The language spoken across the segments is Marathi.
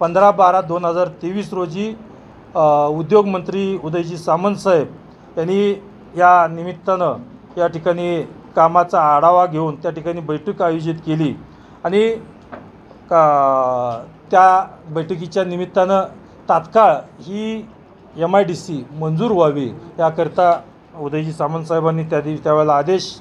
15/12/2023 रोजी उद्योगमंत्री उदयजी सामंत साहेब यांनी या निमित्तानं या ठिकाणी कामाचा आढावा घेऊन त्या ठिकाणी बैठक आयोजित केली आणि त्या बैठकीच्या निमित्तानं तात्काळ ही MIDC मंजूर व्हावी याकरता उदयजी सामंत साहेबांनी त्यावेळेला आदेश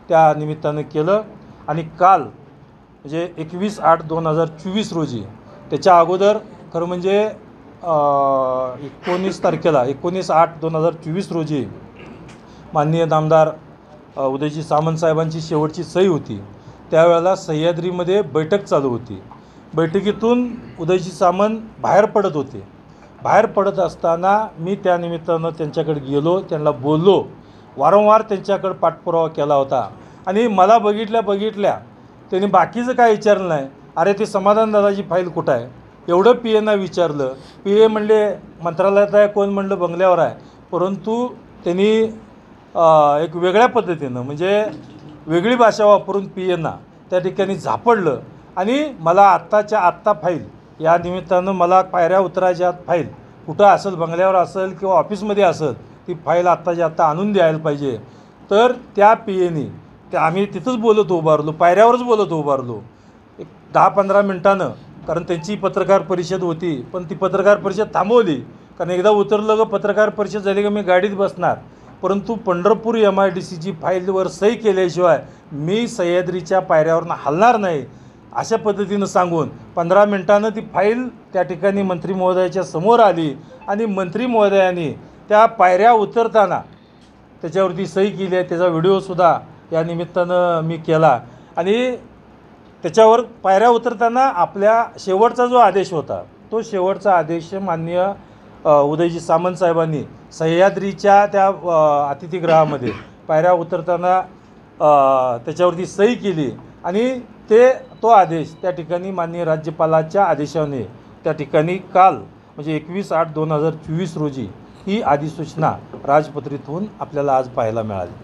त्या निमित्तानं केलं आणि काल म्हणजे 21/8/2024 रोजी त्याच्या अगोदर खरं म्हणजे 19 तारखेला 19/8/2024 रोजी माननीय नामदार उदयजी सामंत साहेबांची शेवटची सही होती। त्यावेळेला सह्याद्रीमध्ये बैठक चालू होती। बैठकीतून उदयजी सामंत बाहेर पडत होते। बाहेर पडत असताना मी त्या निमित्तानं त्यांच्याकडे गेलो, त्यांना बोललो, वारंवार त्यांच्याकडे पाठपुरावा केला होता आणि मला बघितल्या त्यांनी बाकीचं काय विचारलं नाही। अरे ते समाधान दादाची फाईल कुठं आहे एवढं PAना विचारलं। PA म्हणले मंत्रालयात आहे, कोण म्हणलं बंगल्यावर आहे, परंतु त्यांनी एक वेगळ्या पद्धतीनं म्हणजे वेगळी भाषा वापरून PAना त्या ठिकाणी झापडलं आणि मला आत्ताच्या आत्ता फाईल या निमित्तानं मला पायऱ्या उतरायच्या फाईल कुठं असेल, बंगल्यावर असेल किंवा ऑफिसमध्ये असेल, ती फाईल आत्ताच्या आत्ता आणून द्यायला पाहिजे। तर त्या PAनी आम्ही तिथंच बोलत उभारलो, पायऱ्यावरच बोलत उभारलो एक 10-15 मिनटानं, कारण त्यांची पत्रकार परिषद होती पण ती पत्रकार परिषद थांबवली कारण एकदा उतरलं ग पत्रकार परिषद झाली का मी गाडीत बसणार। परंतु पंढरपूर MIDCची फाईलवर सही केल्याशिवाय मी सह्याद्रीच्या पायऱ्यावरनं हलणार नाही अशा पद्धतीनं सांगून 15 मिनटानं ती फाईल त्या ठिकाणी मंत्री महोदयाच्या समोर आली आणि मंत्री महोदयांनी त्या पायऱ्या उतरताना त्याच्यावरती सही केली आहे। त्याचा व्हिडिओसुद्धा या निमित्तानं मी केला आणि त्याच्यावर पायऱ्या उतरताना आपल्या शेवटचा जो आदेश होता तो शेवटचा आदेश माननीय उदयजी सामंत साहेबांनी सह्याद्रीच्या त्या अतिथीगृहामध्ये पायऱ्या उतरताना त्याच्यावरती सही केली आणि तो आदेश त्या ठिकाणी माननीय राज्यपालाच्या आदेशाने त्या ठिकाणी काल म्हणजे 21/8/2024 रोजी ही अधिसूचना राजपत्रित होऊन आपल्याला आज पाहायला मिळाली।